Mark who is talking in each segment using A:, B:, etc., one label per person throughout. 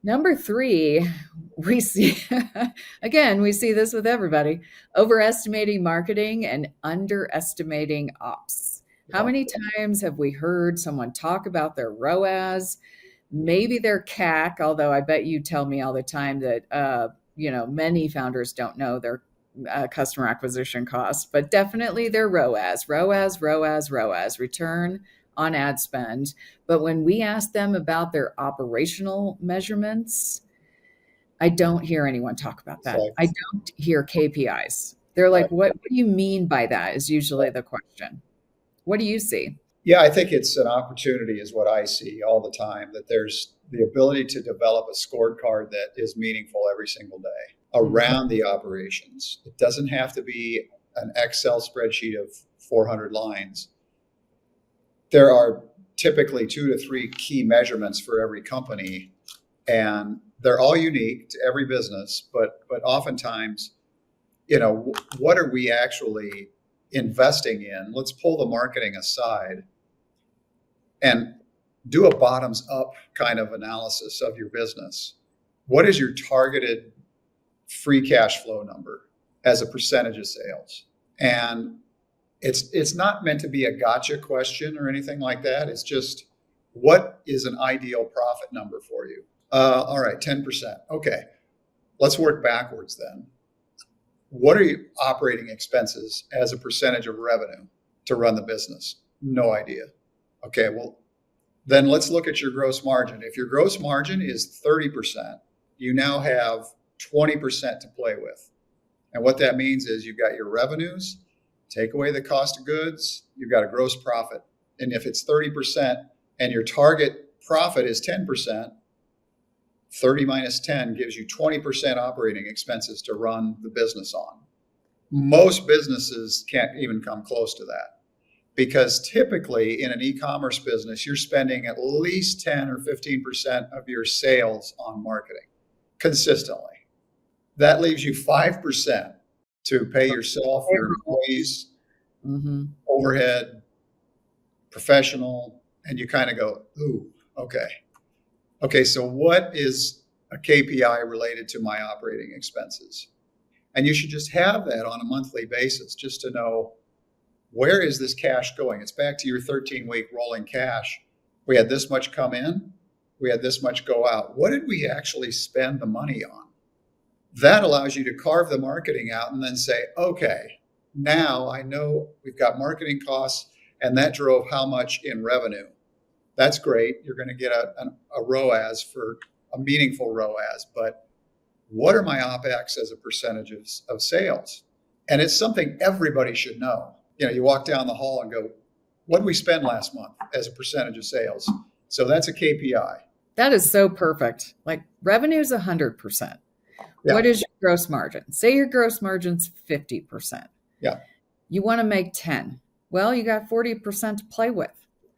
A: Number three, we see, again, we see this with everybody, overestimating marketing and underestimating ops. How
B: Yeah.
A: many times have we heard someone talk about their ROAS, maybe their CAC, although I bet you tell me all the time that, many founders don't know their customer acquisition costs, but definitely their ROAS, return on ad spend. But when we ask them about their operational measurements, I don't hear anyone talk about
B: It's
A: that.
B: like,
A: I don't hear KPIs. They're
B: right.
A: like, what do you mean by that? Is usually the question. What do you see?
B: Yeah, I think it's an opportunity, is what I see all the time, that there's the ability to develop a scorecard that is meaningful every single day
A: Mhm.
B: around the operations. It doesn't have to be an Excel spreadsheet of 400 lines. There are typically 2 to 3 key measurements for every company, and they're all unique to every business, but oftentimes, what are we actually investing in? Let's pull the marketing aside and do a bottoms up kind of analysis of your business. What is your targeted free cash flow number as a percentage of sales? And it's not meant to be a gotcha question or anything like that. It's just, what is an ideal profit number for you? All right, 10%. Okay, let's work backwards then. What are your operating expenses as a percentage of revenue to run the business? No idea. Okay, well, then let's look at your gross margin. If your gross margin is 30%, you now have 20% to play with. And what that means is you've got your revenues, take away the cost of goods, you've got a gross profit. And if it's 30% and your target profit is 10%, 30 minus 10 gives you 20% operating expenses to run the business on. Most businesses can't even come close to that, because typically in an e-commerce business, you're spending at least 10 or 15% of your sales on marketing consistently. That leaves you 5% to pay yourself, your employees,
A: Mhm.
B: overhead, professional, and you kind of go, ooh, okay. Okay, so what is a KPI related to my operating expenses? And you should just have that on a monthly basis just to know, where is this cash going? It's back to your 13-week rolling cash. We had this much come in, we had this much go out. What did we actually spend the money on? That allows you to carve the marketing out and then say, okay, now I know we've got marketing costs and that drove how much in revenue. That's great. You're going to get a ROAS for a meaningful ROAS, but what are my OPEX as a percentage of sales? And it's something everybody should know. You walk down the hall and go, what did we spend last month as a percentage of sales? So that's a KPI.
A: That is so perfect. Like revenue is 100%.
B: Yeah.
A: What is your gross margin? Say your gross margin's 50%.
B: Yeah.
A: You want to make 10. Well, you got 40% to play with.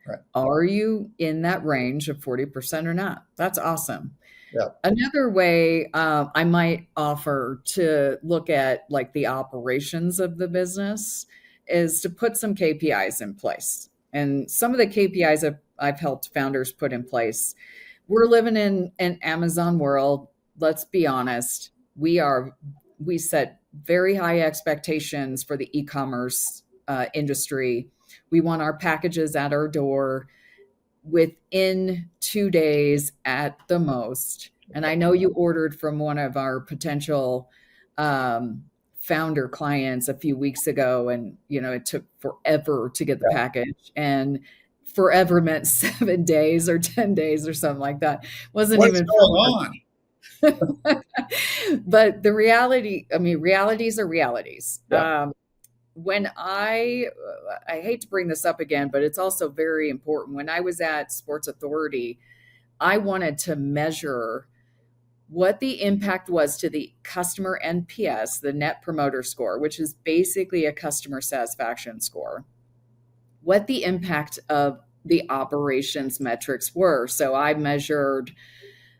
B: Right.
A: Are you in that range of 40% or not? That's awesome.
B: Yeah.
A: Another way I might offer to look at like the operations of the business is to put some KPIs in place. And some of the KPIs I've helped founders put in place. We're living in an Amazon world. Let's be honest. We set very high expectations for the e-commerce industry. We want our packages at our door within 2 days at the most. And I know you ordered from one of our potential founder clients a few weeks ago, and it took forever to get the
B: Yeah.
A: package, and forever meant 7 days or 10 days or something like that. Wasn't
B: What's
A: even
B: going on?
A: but the reality, I mean, realities are realities.
B: Yeah.
A: When I hate to bring this up again, but it's also very important. When I was at Sports Authority, I wanted to measure what the impact was to the customer NPS, the Net Promoter Score, which is basically a customer satisfaction score, what the impact of the operations metrics were. So I measured,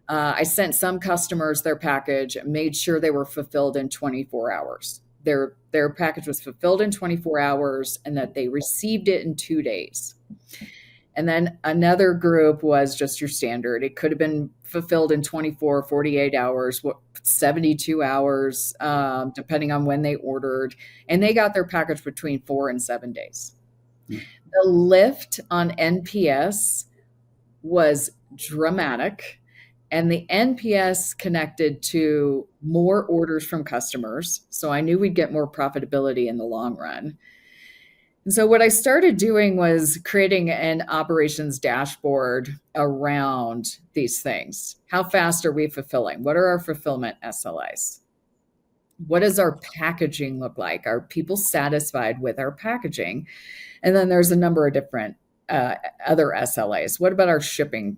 A: I sent some customers their package, made sure they were fulfilled in 24 hours. Their package was fulfilled in 24 hours and that they received it in 2 days. And then another group was just your standard. It could have been fulfilled in 24, 48 hours, 72 hours, depending on when they ordered. And they got their package between 4 and 7 days. The lift on NPS was dramatic. And the NPS connected to more orders from customers. So I knew we'd get more profitability in the long run. And so what I started doing was creating an operations dashboard around these things. How fast are we fulfilling? What are our fulfillment SLAs? What does our packaging look like? Are people satisfied with our packaging? And then there's a number of different other SLAs. What about our shipping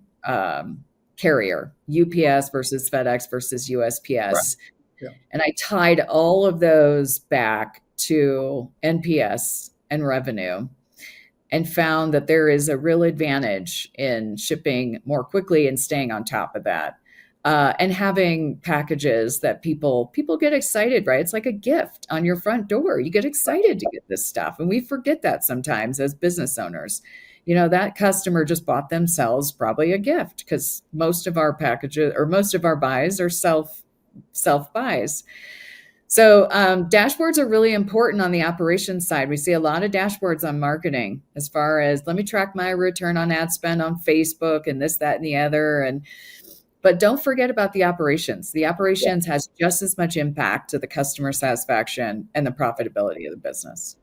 A: carrier? UPS versus FedEx versus USPS.
B: Right. Yeah.
A: And I tied all of those back to NPS and revenue, and found that there is a real advantage in shipping more quickly and staying on top of that, and having packages that people get excited, right? It's like a gift on your front door. You get excited to get this stuff, and we forget that sometimes as business owners. That customer just bought themselves probably a gift, because most of our packages or most of our buys are self buys. So dashboards are really important on the operations side. We see a lot of dashboards on marketing as far as, let me track my return on ad spend on Facebook and this, that, and the other. But don't forget about the operations. The operations has just as much impact to the customer satisfaction and the profitability of the business.